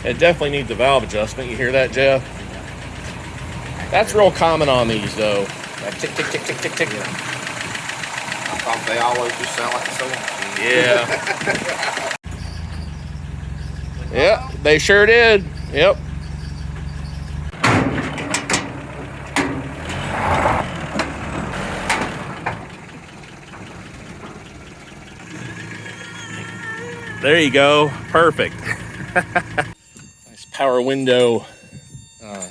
It definitely needs a valve adjustment. You hear that, Jeff? That's real common on these, though. That tick, tick, tick, tick, tick, tick. Yeah. I thought they always just sound like the sewing machine. Yeah. Yeah, they sure did. Yep. There you go. Perfect. Nice power window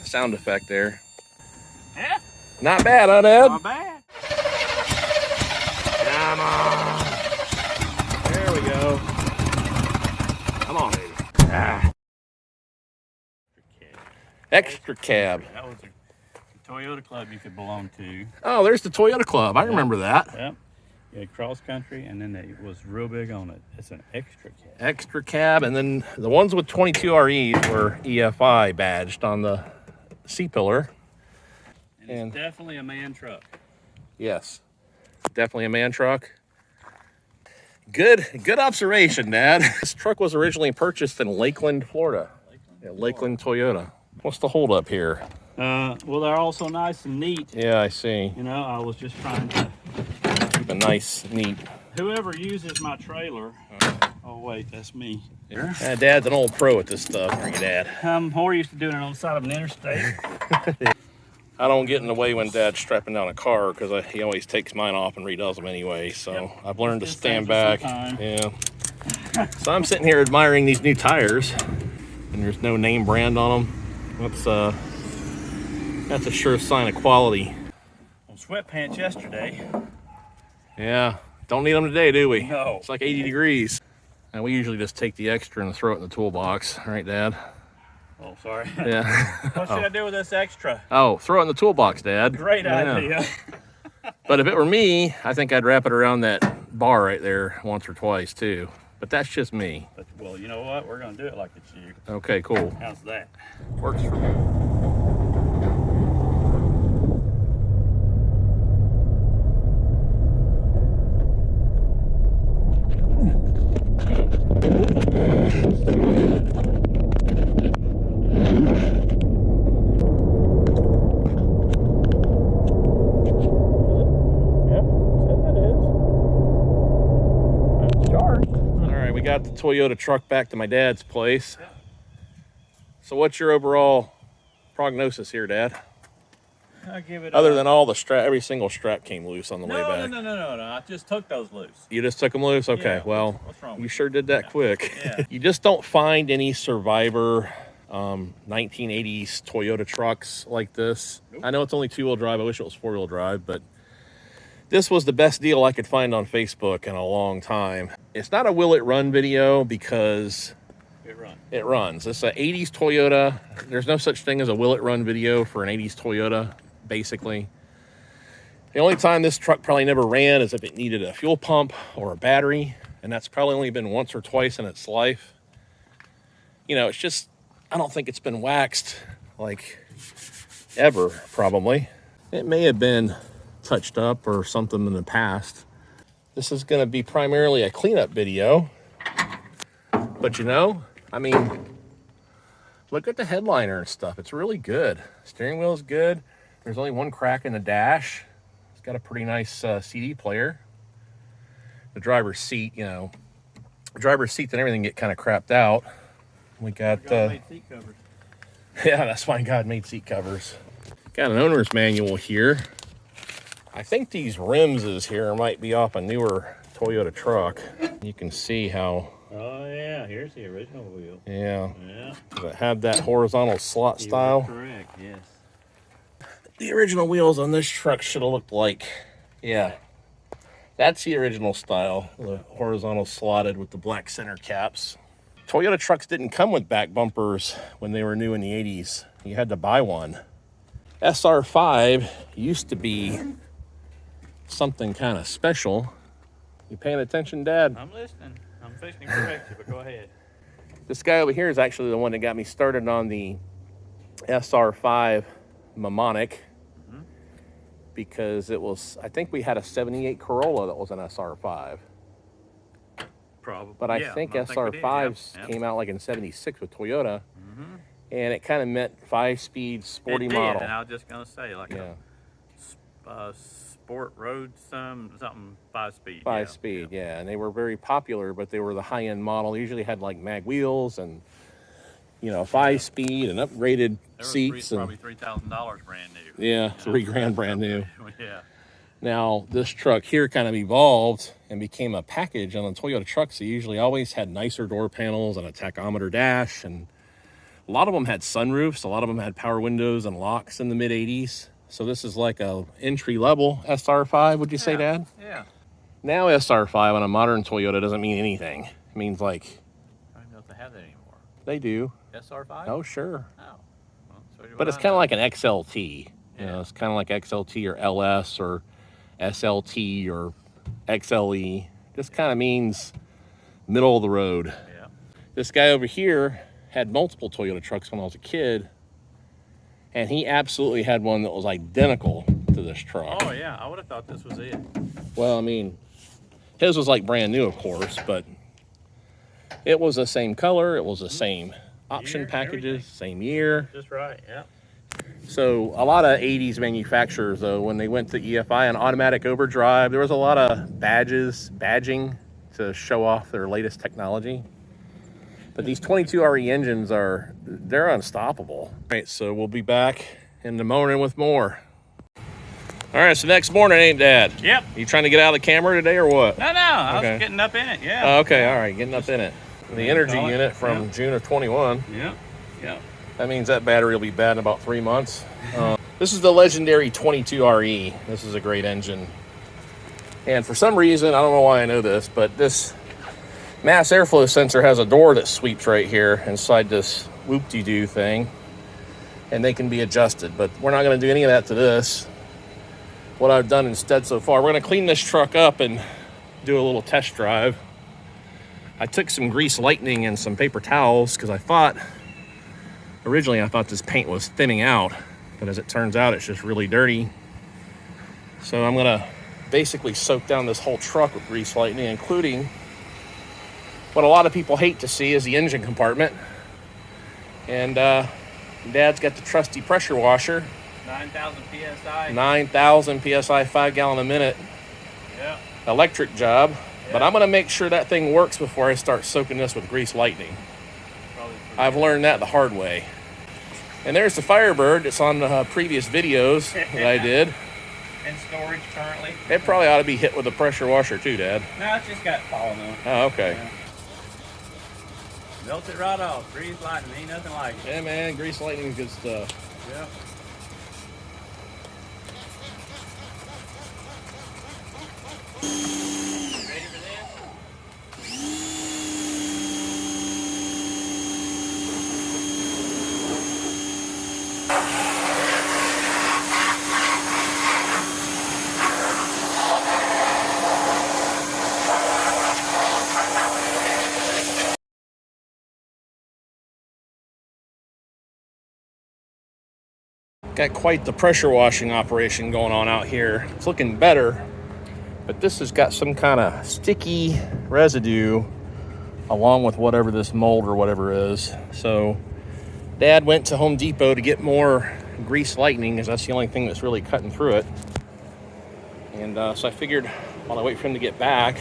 sound effect there. Yeah. Not bad, huh, Dad? Not bad. Come on. There we go. Come on, baby. Ah. Extra cab. That was a Toyota club you could belong to. Oh, there's the Toyota Club. I remember that. Yep. You had cross country, and then it was real big on it. It's an extra cab. Extra cab, and then the ones with 22 REs were EFI badged on the C-pillar. And it's definitely a man truck. Yes, definitely a man truck. Good observation, Dad. This truck was originally purchased in Lakeland, Florida. Lakeland Toyota. What's the holdup here? Well, they're also nice and neat. Yeah, I see. You know, I was just trying to... Keep it nice, neat. Whoever uses my trailer... Oh, wait, that's me. Dad's an old pro at this stuff, aren't you, Dad? I'm more used to doing it on the side of an interstate. I don't get in the way when Dad's strapping down a car because he always takes mine off and redoes them anyway. So yep. I've learned to stand back. Yeah. So I'm sitting here admiring these new tires, and there's no name brand on them. That's a sure sign of quality. On sweatpants yesterday. Yeah. Don't need them today, do we? No. It's like 80 degrees. And we usually just take the extra and throw it in the toolbox. Right, Dad? Oh, sorry. Yeah. What should I do with this extra? Oh, throw it in the toolbox, Dad. Great idea. But if it were me, I think I'd wrap it around that bar right there once or twice, too. But that's just me. But, well, you know what? We're going to do it like it's you. Okay, cool. How's that? Works for me. Got the Toyota truck back to my dad's place. So what's your overall prognosis here, Dad? I give it other than all the strap, every single strap came loose on the way back. No. I just took those loose. You just took them loose? Okay, yeah, well, what's wrong you sure did that quick. Yeah. You just don't find any Survivor 1980s Toyota trucks like this. Nope. I know it's only two-wheel drive. I wish it was four-wheel drive, but this was the best deal I could find on Facebook in a long time. It's not a will it run video because it runs. It's an 80s Toyota. There's no such thing as a will it run video for an 80s Toyota, basically. The only time this truck probably never ran is if it needed a fuel pump or a battery, and that's probably only been once or twice in its life. You know, it's just, I don't think it's been waxed like ever, probably. It may have been touched up or something in the past. This is going to be primarily a cleanup video, but you know, I mean, look at the headliner and stuff. It's really good. Steering wheel is good. There's only one crack in the dash. It's got a pretty nice CD player. The driver's seat, you know, driver's seats and everything get kind of crapped out. We got seat covers. Yeah, that's why God made seat covers. Got an owner's manual here. I think these rims here might be off a newer Toyota truck. You can see how... Oh, yeah. Here's the original wheel. Yeah. It had that horizontal slot style. You are correct, yes. The original wheels on this truck should have looked like... Yeah. That's the original style. The horizontal slotted with the black center caps. Toyota trucks didn't come with back bumpers when they were new in the 80s. You had to buy one. SR5 used to be something kind of special. You paying attention, Dad? I'm listening. I'm fixing to correct you, but go ahead. This guy over here is actually the one that got me started on the SR5 Mnemonic, because it was, I think we had a 78 Corolla that was an SR5. Probably. But I think SR5s came out like in 76 with Toyota. and it kind of meant 5-speed sporty model. And I was just gonna say, like a sport road something 5-speed. 5-speed, yeah. And they were very popular, but they were the high-end model. They usually had like mag wheels and 5-speed and upgraded seats. Probably $3,000 brand new. Yeah, $3,000 brand new. Yeah. Now, this truck here kind of evolved and became a package on the Toyota trucks. They usually always had nicer door panels and a tachometer dash, and a lot of them had sunroofs. A lot of them had power windows and locks in the mid-'80s. So this is like a entry-level SR5, would you say, Dad? Yeah. Now SR5 on a modern Toyota doesn't mean anything. It means like... I don't know if they have that anymore. They do. SR5? Oh, sure. Oh. Well, so But it's kind of like an XLT. It's kind of like XLT or LS or SLT or XLE. Just kind of means middle of the road. Yeah. This guy over here had multiple Toyota trucks when I was a kid, and he absolutely had one that was identical to this truck. Oh yeah, I would have thought this was it. Well, I mean, his was like brand new, of course, but it was the same color, it was the same option packages, same year. Just right, yeah. So a lot of 80s manufacturers, though, when they went to EFI and automatic overdrive, there was a lot of badging to show off their latest technology. But these 22RE engines they're unstoppable. All right, so we'll be back in the morning with more. All right, so next morning, ain't Dad? Yep. You trying to get out of the camera today or what? No, I was getting up in it, yeah. Oh, okay, all right, getting up in it. The energy unit from June of 21. Yeah. That means that battery will be bad in about 3 months. This is the legendary 22RE. This is a great engine. And for some reason, I don't know why I know this, but this mass airflow sensor has a door that sweeps right here inside this whoop-de-doo thing. And they can be adjusted, but we're not going to do any of that to this. What I've done instead so far, we're going to clean this truck up and do a little test drive. I took some grease lightning and some paper towels because originally I thought this paint was thinning out, but as it turns out, it's just really dirty. So I'm gonna basically soak down this whole truck with grease lightning, including what a lot of people hate to see is the engine compartment. And Dad's got the trusty pressure washer. 9,000 PSI. 9,000 PSI, 5 gallon a minute. Yeah. Electric job. But I'm gonna make sure that thing works before I start soaking this with grease lightning. I've learned that the hard way. And there's the Firebird. It's on previous videos that I did. In storage currently. It probably ought to be hit with a pressure washer too, Dad. No, it's just got falling on. Oh, okay. Yeah. Melts it right off. Grease lightning. Ain't nothing like it. Yeah, man. Grease lightning is good stuff. Yeah. Ready for this? Got quite the pressure washing operation going on out here. It's looking better, but this has got some kind of sticky residue along with whatever this mold or whatever is. So Dad went to Home Depot to get more grease lightning, because that's the only thing that's really cutting through it. And so I figured while I wait for him to get back,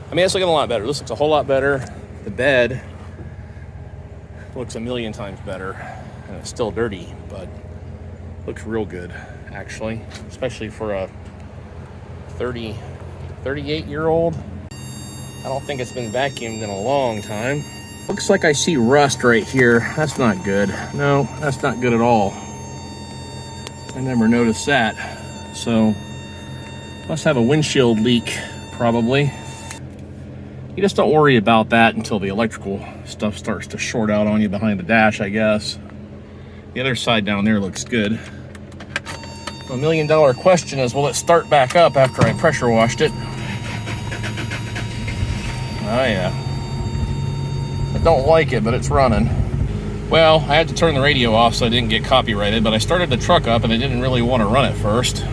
I mean, it's looking a lot better. This looks a whole lot better. The bed looks a million times better, and it's still dirty, but looks real good, actually, especially for a 38-year-old. I don't think it's been vacuumed in a long time. Looks like I see rust right here. That's not good. No, that's not good at all. I never noticed that. So, must have a windshield leak, probably. You just don't worry about that until the electrical stuff starts to short out on you behind the dash, I guess. The other side down there looks good. The $1 million question is, will it start back up after I pressure washed it? Oh yeah. I don't like it, but it's running. Well, I had to turn the radio off so I didn't get copyrighted, but I started the truck up and I didn't really want to run it first.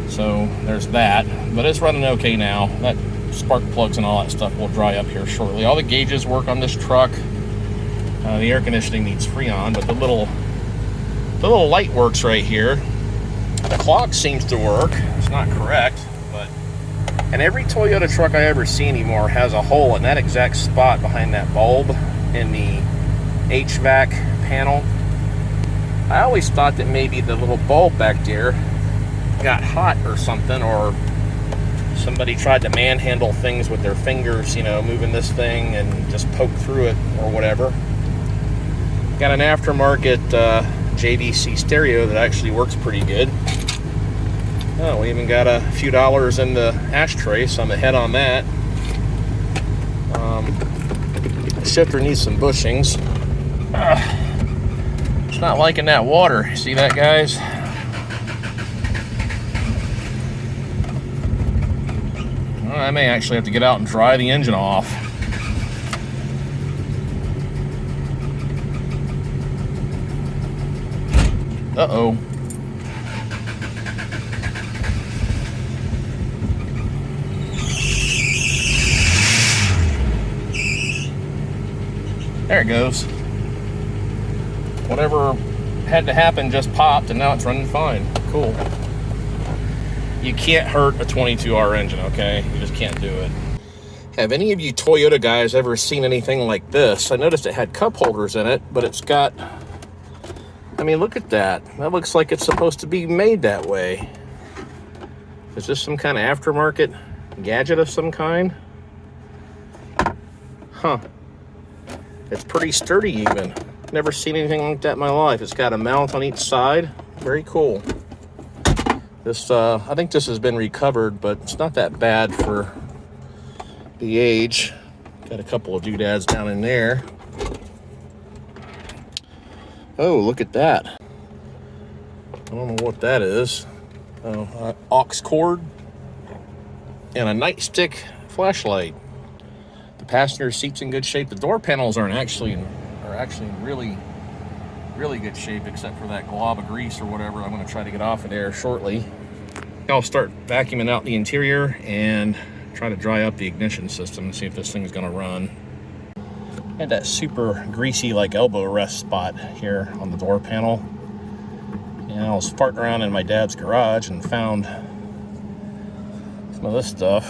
So there's that, but it's running okay now. That spark plugs and all that stuff will dry up here shortly. All the gauges work on this truck. The air conditioning needs Freon, but the little light works right here. The clock seems to work. It's not correct, but... And every Toyota truck I ever see anymore has a hole in that exact spot behind that bulb in the HVAC panel. I always thought that maybe the little bulb back there got hot or something, or somebody tried to manhandle things with their fingers, you know, moving this thing and just poke through it or whatever. Got an aftermarket JVC stereo that actually works pretty good. Oh, we even got a few dollars in the ashtray, so I'm ahead on that. The shifter needs some bushings. It's not liking that water. See that, guys? Well, I may actually have to get out and dry the engine off. Uh-oh. There it goes. Whatever had to happen just popped, and now it's running fine. Cool. You can't hurt a 22R engine, okay? You just can't do it. Have any of you Toyota guys ever seen anything like this? I noticed it had cup holders in it, but it's got... I mean, look at that. That looks like it's supposed to be made that way. Is this some kind of aftermarket gadget of some kind? Huh. It's pretty sturdy even. Never seen anything like that in my life. It's got a mount on each side. Very cool. This, I think this has been recovered, but it's not that bad for the age. Got a couple of doodads down in there. Oh, look at that. I don't know what that is. Oh, aux cord and a nightstick flashlight. The passenger seat's in good shape. The door panels are actually in really good shape, except for that glob of grease or whatever. I'm going to try to get off of there shortly. I'll start vacuuming out the interior and try to dry up the ignition system and see if this thing's going to run. Had that super greasy like elbow rest spot here on the door panel, and I was farting around in my dad's garage and found some of this stuff.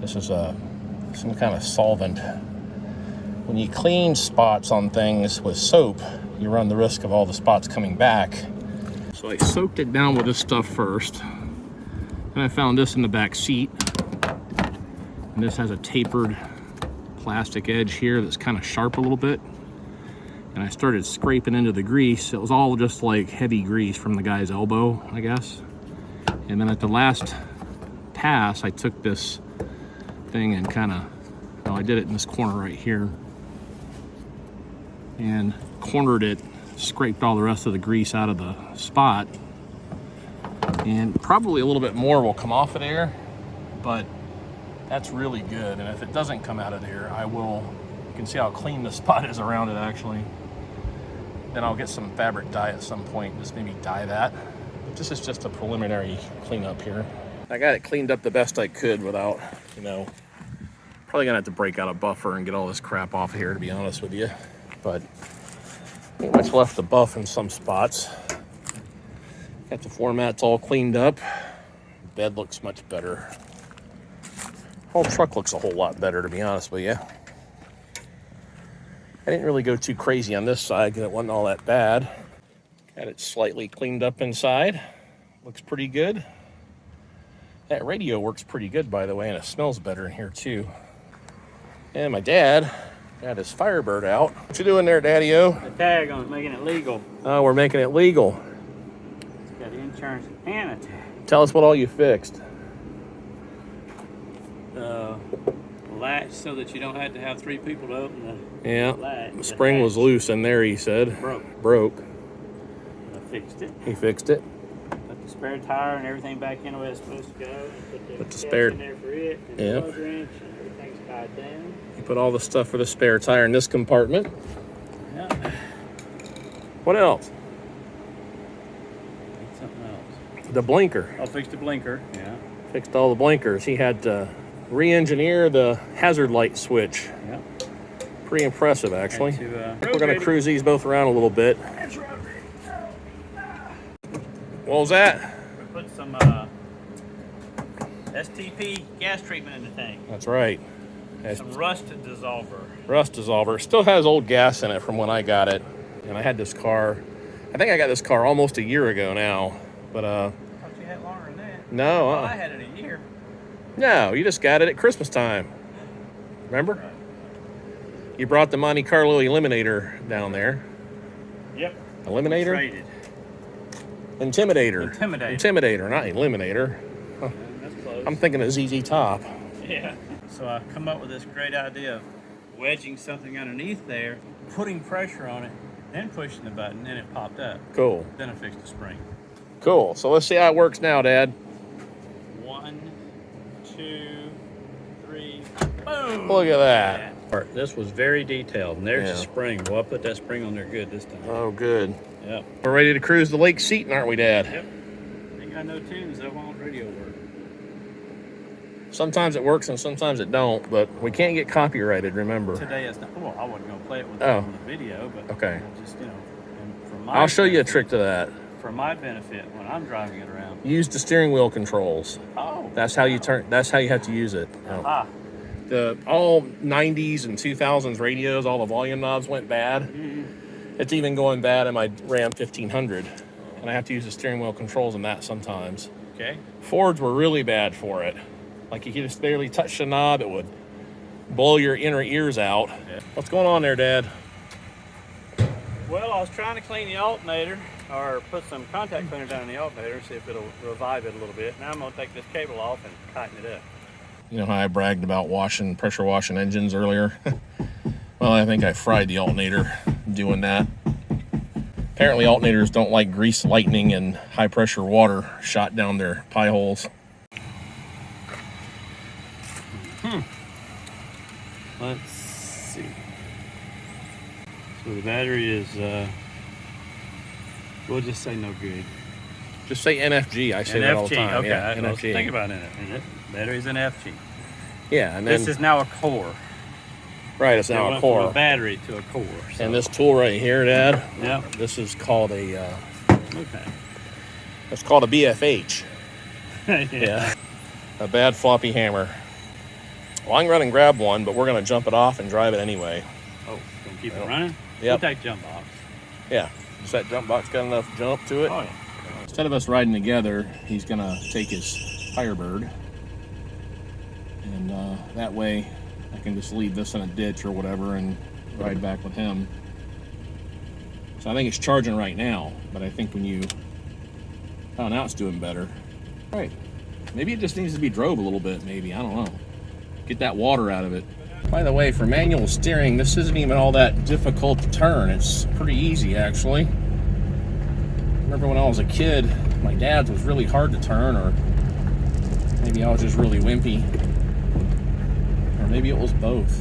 This is some kind of solvent. When you clean spots on things with soap, you run the risk of all the spots coming back. So I soaked it down with this stuff first, and I found this in the back seat, and this has a tapered plastic edge here that's kind of sharp a little bit, and I started scraping into the grease. It was all just like heavy grease from the guy's elbow, I guess. And then at the last pass, I took this thing and kind of, I did it in this corner right here, and cornered it, scraped all the rest of the grease out of the spot, and probably a little bit more will come off of there, but that's really good. And if it doesn't come out of there, I will, you can see how clean the spot is around it actually. Then I'll get some fabric dye at some point, just maybe dye that. But this is just a preliminary cleanup here. I got it cleaned up the best I could without, you know, probably gonna have to break out a buffer and get all this crap off of here, to be honest with you. But pretty much left the buff in some spots. Got the floor mats all cleaned up. Bed looks much better. Whole truck looks a whole lot better, to be honest with you. I didn't really go too crazy on this side because it wasn't all that bad. Got it slightly cleaned up inside. Looks pretty good. That radio works pretty good, by the way, and it smells better in here too. And my dad got his Firebird out. What you doing there, Daddy-O? The tag on it, making it legal. Oh, we're making it legal. It's got insurance and a tag. Tell us what all you fixed. Latch so that you don't have to have 3 people to open the latch. The spring was loose in there, he said. Broke. I fixed it. He fixed it. Put the spare tire and everything back in the way it's supposed to go. Put the spare in there for it, and the plug wrench, and everything's tied down. He put all the stuff for the spare tire in this compartment. Yeah. What else? Something else. The blinker. I'll fix the blinker. Yeah. Fixed all the blinkers. He had to re-engineer the hazard light switch. Yeah. Pretty impressive, actually. To, We're going to cruise these both around a little bit. What was that? We put some STP gas treatment in the tank. That's right. Some rust dissolver. Rust dissolver. Still has old gas in it from when I got it. And I had this car, I think I got this car almost a year ago now. But, I thought you had longer than that. no. Well, I had it a year. No, you just got it at Christmas time. Remember? Right. You brought the Monte Carlo Eliminator down there. Yep. Eliminator? Traded. Intimidator. Intimidator. Intimidator, not Eliminator. Huh. That's close. I'm thinking of ZZ Top. Yeah. So I come up with this great idea of wedging something underneath there, putting pressure on it, then pushing the button, and it popped up. Cool. Then I fixed the spring. Cool. So let's see how it works now, Dad. 1, 2, 3, boom! Look at that. This was very detailed, and there's Yeah. the spring. Well, I put that spring on there good this time. Oh, good. Yep. We're ready to cruise the lake seating, aren't we, Dad? Yep. Ain't got no tunes, that won't radio work. Sometimes it works and sometimes it don't, but we can't get copyrighted, remember. Today it's not. Well, I wasn't gonna play it with Oh. on the video, but Okay. just and for my I'll show you a benefit- trick to that. for my benefit when I'm driving it around. Use the steering wheel controls. Oh, That's how you turn. That's how you have to use it. Ah, The all 90s and 2000s radios, all the volume knobs went bad. It's even going bad in my Ram 1500, and I have to use the steering wheel controls in that sometimes. okay. Fords were really bad for it. Like if you just barely touch the knob, it would blow your inner ears out. Yeah. What's going on there, Dad? Well, I was trying to clean the alternator, or put some contact cleaner down in the alternator, see if it'll revive it a little bit. Now I'm gonna take this cable off and tighten it up. You know how I bragged about pressure washing engines earlier? Well, I think I fried the alternator doing that. Apparently alternators don't like grease lightning and high pressure water shot down their pie holes. Let's see. So the battery is, we'll just say no good. Just say NFG. I say that all the time. Okay. Yeah, I was NFG. thinking about it. Battery's an FG. Yeah, and then This is now a core. right, it's It now a went from core. a battery to a core. So. And this tool right here, Dad, Yeah. this is called a Okay. it's called a BFH. Yeah. A bad floppy hammer. Well, I can run and grab one, but we're gonna jump it off and drive it anyway. Oh, gonna keep it running? Yep. We'll take jump box. Yeah. Does that jump box got enough jump to it? Oh yeah. Instead of us riding together, he's gonna take his Firebird, and that way I can just leave this in a ditch or whatever and ride back with him. So I think it's charging right now, but I think when you, oh, now it's doing better. Right. Maybe it just needs to be drove a little bit, maybe, I don't know. Get that water out of it. By the way, for manual steering, this isn't even all that difficult to turn. It's pretty easy, actually. Remember when I was a kid, my dad's was really hard to turn, or maybe I was just really wimpy, or maybe it was both.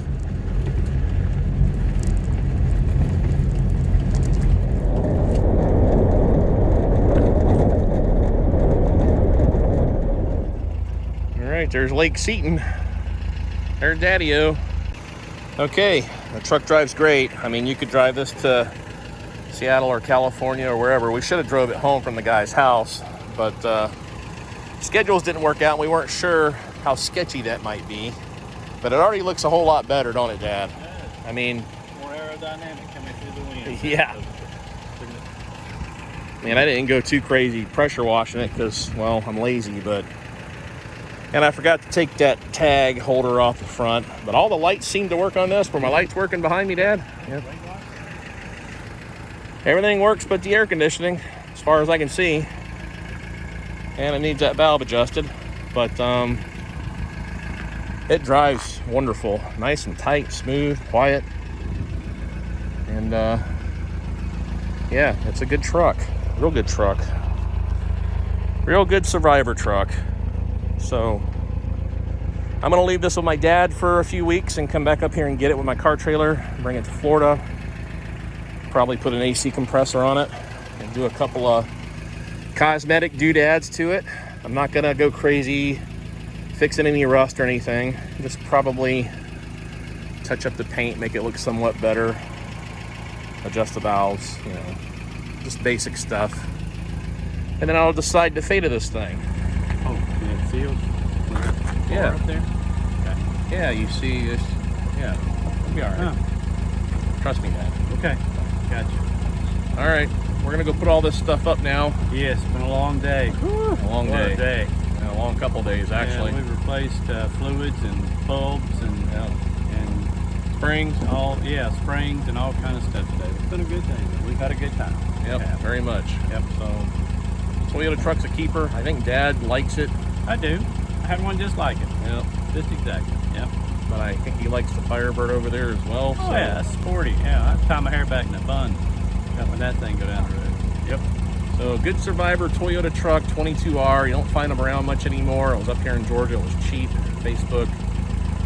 All right, there's Lake Seaton. There's Daddy-O. Okay, the truck drives great. I mean, you could drive this to Seattle or California or wherever. We should have drove it home from the guy's house, but schedules didn't work out and we weren't sure how sketchy that might be. But it already looks a whole lot better, don't it, Dad? I mean, More aerodynamic coming through the wind. yeah. Man, I didn't go too crazy pressure washing it because, well, I'm lazy, but... And I forgot to take that tag holder off the front. But all the lights seem to work on this. Were my lights working behind me, Dad? Yep. Everything works but the air conditioning, as far as I can see. And it needs that valve adjusted. But it drives wonderful. Nice and tight, smooth, quiet. And yeah, it's a good truck. Real good truck. Real good survivor truck. So I'm gonna leave this with my dad for a few weeks and come back up here and get it with my car trailer, bring it to Florida, probably put an AC compressor on it and do a couple of cosmetic doodads to it. I'm not gonna go crazy fixing any rust or anything, just probably touch up the paint, make it look somewhat better, adjust the valves, you know, just basic stuff. And then I'll decide the fate of this thing. Oh, and it seals? Yeah. Up there? Okay. Yeah, you see this. Yeah, it'll be all right. Huh. Trust me, Dad. Okay, gotcha. All right, we're gonna go put all this stuff up now. Yeah, it's been a long day. A long What day. a day. And a long couple days, actually. Yeah, we've replaced fluids and bulbs and Springs. springs and all kind of stuff today. It's been a good day. We've had a good time. Yep, Yeah. very much. Yep. So, Toyota truck's a keeper. I think Dad likes it. I do. I had one just like it. Yep. Just exactly. Yep. But I think he likes the Firebird over there as well. Oh so. yeah, that's sporty. Yeah, I tie my hair back in a bun when that thing go down the road. Yep. So good Survivor Toyota truck, 22R. You don't find them around much anymore. I was up here in Georgia. It was cheap. Facebook.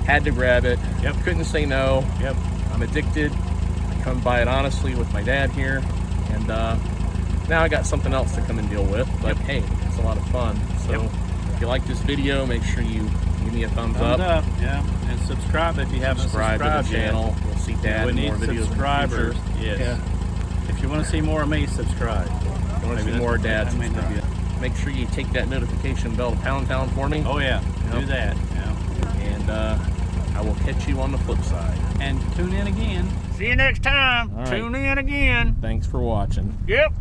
Had to grab it. Yep. Couldn't say no. Yep. I'm addicted. I come by it honestly with my dad here. And now I got something else to come and deal with. But hey, it's a lot of fun. So if you like this video, make sure you give me a thumbs up. Yeah. And subscribe if you haven't Subscribe to the subscribed yet. channel. You'll see Dad We in need more videos subscribers. in the future. Yes. Yeah. If you want to see more of me, subscribe. If you want to Maybe see more Dad, that may not be it. make sure you take that notification bell to Pound Town for me. Oh yeah, Yep. do that. Yeah. And I will catch you on the flip side. And tune in again. See you next time. All right. Tune in again. Thanks for watching. Yep.